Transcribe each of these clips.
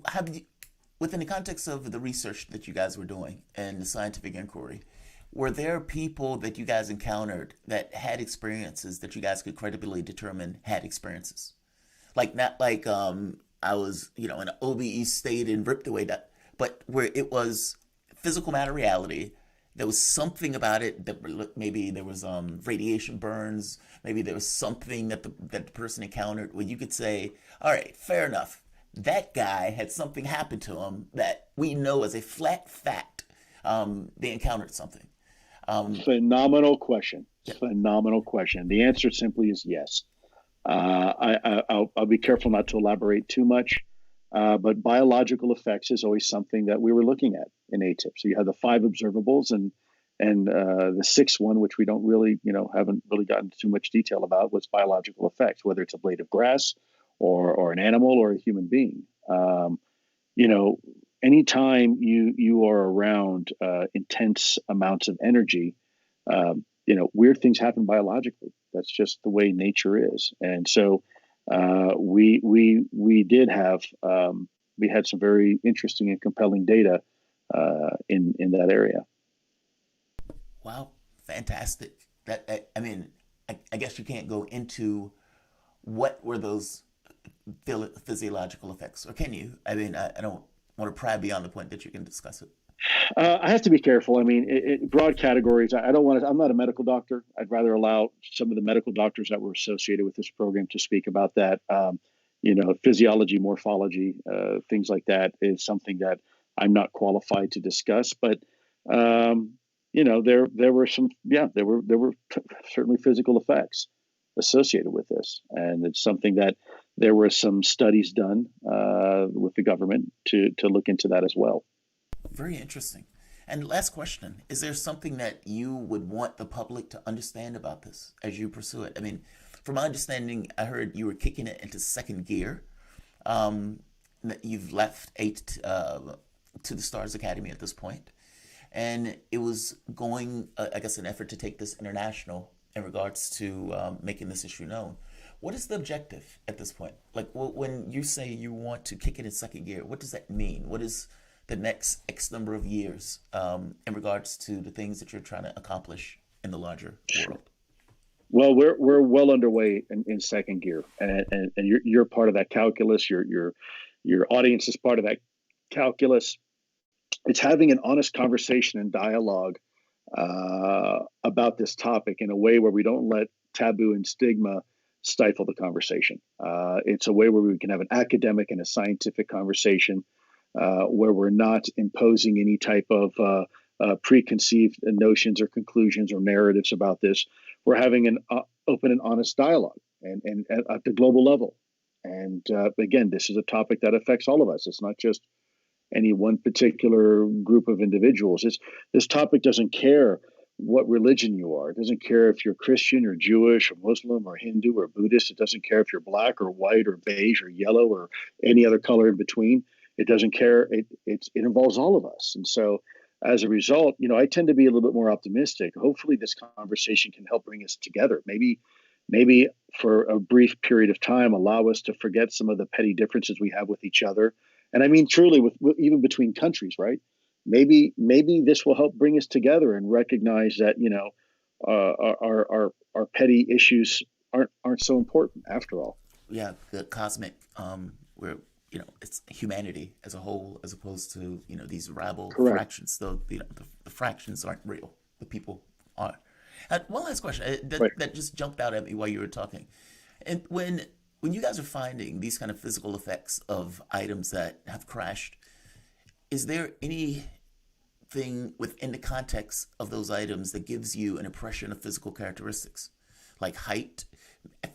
have you, within the context of the research that you guys were doing and the scientific inquiry, were there people that you guys encountered that had experiences that you guys could credibly determine had experiences? Like not like I was, in an OBE state and ripped away that, but where it was physical matter reality. There was something about it that maybe there was radiation burns. Maybe there was something that the person encountered where you could say, all right, fair enough. That guy had something happen to him that we know as a flat fact. They encountered something. Um, Phenomenal question. yeah, Phenomenal question. The answer simply is yes. I'll be careful not to elaborate too much, but biological effects is always something that we were looking at in ATIP. So you have the five observables and the sixth one, which we don't really, haven't really gotten too much detail about, was biological effects, whether it's a blade of grass or an animal or a human being. You know, anytime you are around intense amounts of energy, weird things happen biologically. That's just the way nature is. And so we did have we had some very interesting and compelling data in that area. wow, fantastic. I mean, I guess you can't go into what were those physiological effects, or can you? I mean, I don't want to pry beyond the point that you can discuss it. I have to be careful. I mean, broad categories. I don't want to. I'm not a medical doctor. I'd rather allow some of the medical doctors that were associated with this program to speak about that. Physiology, morphology, things like that is something that I'm not qualified to discuss. But there were some. Yeah, there were certainly physical effects associated with this, and it's something that there were some studies done with the government to look into that as well. Very interesting. And last question: is there something that you would want the public to understand about this as you pursue it? I mean, from my understanding, I heard you were kicking it into second gear. That you've left eight to the Stars Academy at this point, and it was going, I guess, an effort to take this international in regards to making this issue known. What is the objective at this point? Like, when you say you want to kick it in second gear, what does that mean? What is the next X number of years in regards to the things that you're trying to accomplish in the larger world? Well, we're well underway in second gear, and you're part of that calculus. Your audience is part of that calculus. It's having an honest conversation and dialogue about this topic in a way where we don't let taboo and stigma stifle the conversation. It's a way where we can have an academic and a scientific conversation where we're not imposing any type of preconceived notions or conclusions or narratives about this. We're having an open and honest dialogue and at the global level. And again, this is a topic that affects all of us. It's not just any one particular group of individuals. This topic doesn't care what religion you are. It doesn't care if you're Christian or Jewish or Muslim or Hindu or Buddhist. It doesn't care if you're black or white or beige or yellow or any other color in between. It doesn't care. It involves all of us. And so as a result, I tend to be a little bit more optimistic. Hopefully this conversation can help bring us together. Maybe for a brief period of time, allow us to forget some of the petty differences we have with each other. And I mean, truly, with even between countries, right? Maybe this will help bring us together and recognize that our petty issues aren't so important after all. Yeah, the cosmic, where it's humanity as a whole, as opposed to these rival Correct. fractions. Though the fractions aren't real, the people are. One last question Right. that just jumped out at me while you were talking, and when you guys are finding these kind of physical effects of items that have crashed, is there anything within the context of those items that gives you an impression of physical characteristics, like height,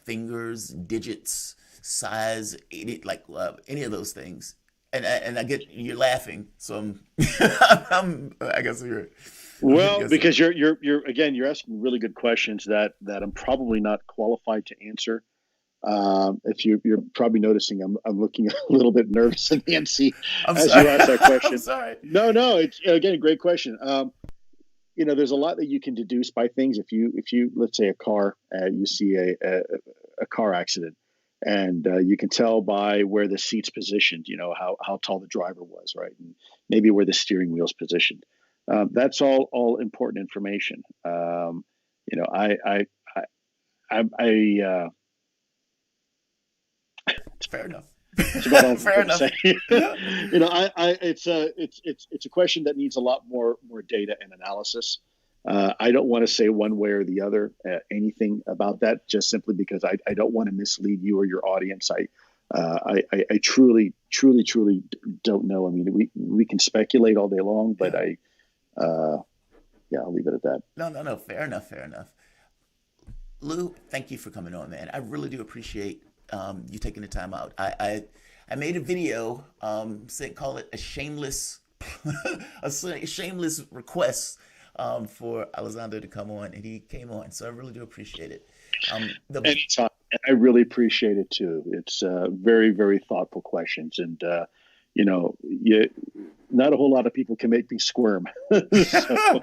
fingers, digits, size, any of those things? And I get you're laughing, so I guess I'm Well, guessing. because you're again, you're asking really good questions that I'm probably not qualified to answer. If you're probably noticing, I'm looking a little bit nervous and antsy I'm as sorry. you ask that I'm question. sorry. No, it's again a great question. There's a lot that you can deduce by things. If you let's say a car, you see a car accident, and you can tell by where the seat's positioned, how tall the driver was, right, and maybe where the steering wheel's positioned. That's all important information. You know, I Fair enough. That's about all I'm Fair going to enough. say. It's a question that needs a lot more data and analysis. I don't want to say one way or the other anything about that, just simply because I don't want to mislead you or your audience. I truly don't know. I mean, we can speculate all day long, but I'll leave it at that. No. Fair enough. Fair enough. Lou, thank you for coming on, man. I really do appreciate you taking the time out. I made a video, call it a shameless a shameless request for Elizondo to come on, and he came on. So I really do appreciate it. Anytime. And I really appreciate it too. It's very, very thoughtful questions, and not a whole lot of people can make me squirm. So.